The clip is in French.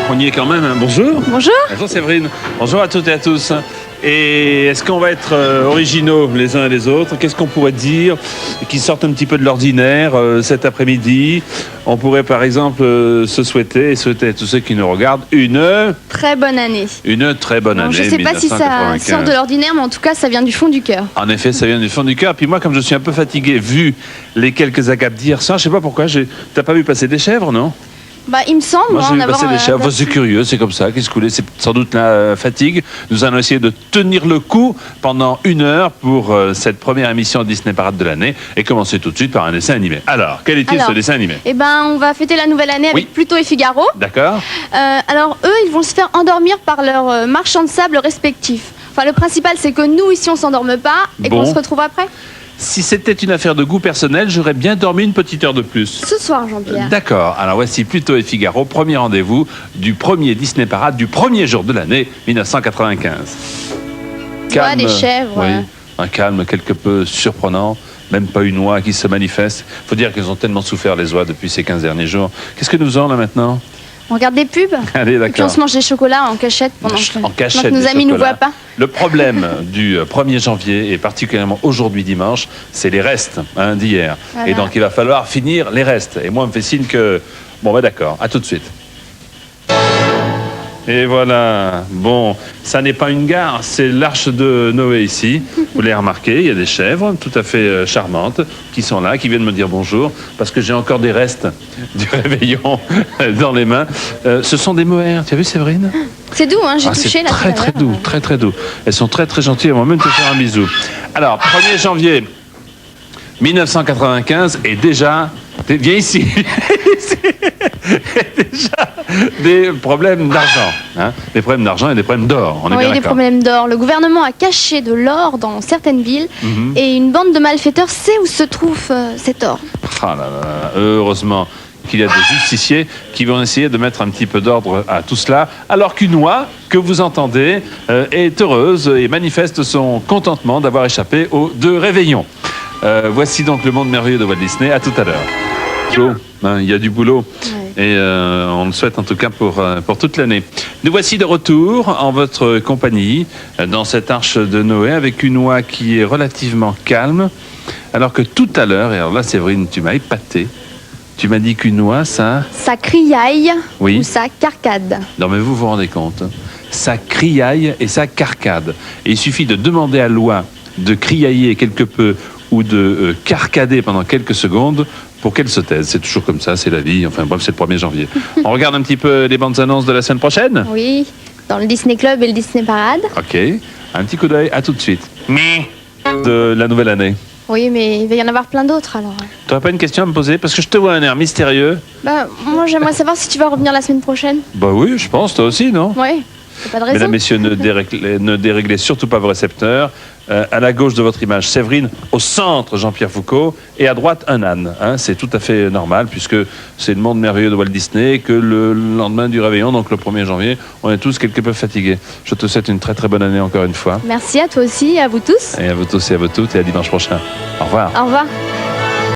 On y est quand même. Bonjour. Bonjour. Bonjour Séverine. Bonjour à toutes et à tous. Et est-ce qu'on va être originaux les uns et les autres? Qu'est-ce qu'on pourrait dire qui sorte un petit peu de l'ordinaire cet après-midi? On pourrait par exemple se souhaiter et souhaiter à tous ceux qui nous regardent une très bonne année. Une très bonne année. Je ne sais pas si ça sort de l'ordinaire, mais en tout cas, ça vient du fond du cœur. En effet, ça vient du fond du cœur. Puis moi, comme je suis un peu fatigué, vu les quelques agapes d'hier soir, je sais pas pourquoi, t'as pas vu passer des chèvres, non? Bah, il me semble. Moi, j'ai vu passer des chèvres. C'est curieux, c'est comme ça. Qu'est-ce que vous voulez? C'est sans doute la fatigue. Nous allons essayer de tenir le coup pendant 1 heure pour cette première émission Disney Parade de l'année et commencer tout de suite par un dessin animé. Alors, quel est-il ce dessin animé? Eh ben, on va fêter la nouvelle année avec Pluto et Figaro. D'accord. Alors, eux, ils vont se faire endormir par leurs marchands de sable respectifs. Enfin, le principal, c'est que nous, ici, on s'endorme pas et qu'on se retrouve après. Si c'était une affaire de goût personnel, j'aurais bien dormi une petite heure de plus. Ce soir, Jean-Pierre. D'accord. Alors voici Pluto et Figaro, premier rendez-vous du premier Disney Parade du premier jour de l'année 1995. Calme, des chèvres. Oui, un calme quelque peu surprenant. Même pas une oie qui se manifeste. Il faut dire qu'ils ont tellement souffert les oies depuis ces 15 derniers jours. Qu'est-ce que nous faisons là maintenant? On regarde des pubs. Allez, d'accord. Et puis on se mange des chocolats en cachette pendant que nos amis ne nous voient pas. Le problème du 1er janvier, et particulièrement aujourd'hui dimanche, c'est les restes d'hier. Voilà. Et donc il va falloir finir les restes. Et moi, on me fait signe que... Bon, bah d'accord, à tout de suite. Et voilà, bon, ça n'est pas une gare, c'est l'arche de Noé ici. Vous l'avez remarqué, il y a des chèvres tout à fait charmantes qui sont là, qui viennent me dire bonjour, parce que j'ai encore des restes du réveillon dans les mains. Ce sont des mohair, tu as vu Séverine? C'est doux, hein, j'ai touché là. C'est très doux, très doux. Elles sont très gentilles, elles vont même te faire un bisou. Alors, 1er janvier 1995, et déjà... Viens ici. Déjà des problèmes d'argent. Des problèmes d'argent et des problèmes d'or. On est bien d'accord. Oui, des problèmes d'or. Le gouvernement a caché de l'or dans certaines villes et une bande de malfaiteurs sait où se trouve cet or. Ah là là, heureusement qu'il y a des justiciers qui vont essayer de mettre un petit peu d'ordre à tout cela, alors qu'une oie que vous entendez est heureuse et manifeste son contentement d'avoir échappé aux 2 réveillons. Voici donc le monde merveilleux de Walt Disney. À tout à l'heure. Il y a du boulot. Et on le souhaite en tout cas pour toute l'année. Nous voici de retour en votre compagnie dans cette arche de Noé avec une oie qui est relativement calme. Alors que tout à l'heure, et alors là Séverine, tu m'as épaté. Tu m'as dit qu'une oie, ça criaille ou ça carcade. Non mais vous vous rendez compte, ça criaille et ça carcade. Et il suffit de demander à l'oie de criailler quelque peu ou de carcader pendant quelques secondes pour qu'elle se taise. C'est toujours comme ça, c'est la vie. Enfin bref, c'est le 1er janvier. On regarde un petit peu les bandes annonces de la semaine prochaine? Oui, dans le Disney Club et le Disney Parade. Ok, un petit coup d'œil, à tout de suite. De la nouvelle année. Oui, mais il va y en avoir plein d'autres alors. Tu n'aurais pas une question à me poser? Parce que je te vois un air mystérieux. Bah, moi j'aimerais savoir si tu vas revenir la semaine prochaine. Bah oui, je pense, toi aussi, non? Oui. Pas de raison. Mesdames, messieurs, ne déréglez surtout pas vos récepteurs. À la gauche de votre image, Séverine, au centre, Jean-Pierre Foucault, et à droite, un âne. C'est tout à fait normal, puisque c'est le monde merveilleux de Walt Disney, que le lendemain du réveillon, donc le 1er janvier, on est tous quelque peu fatigués. Je te souhaite une très bonne année encore une fois. Merci à toi aussi, à vous tous. Et à vous tous et à vous toutes, et à dimanche prochain. Au revoir. Au revoir.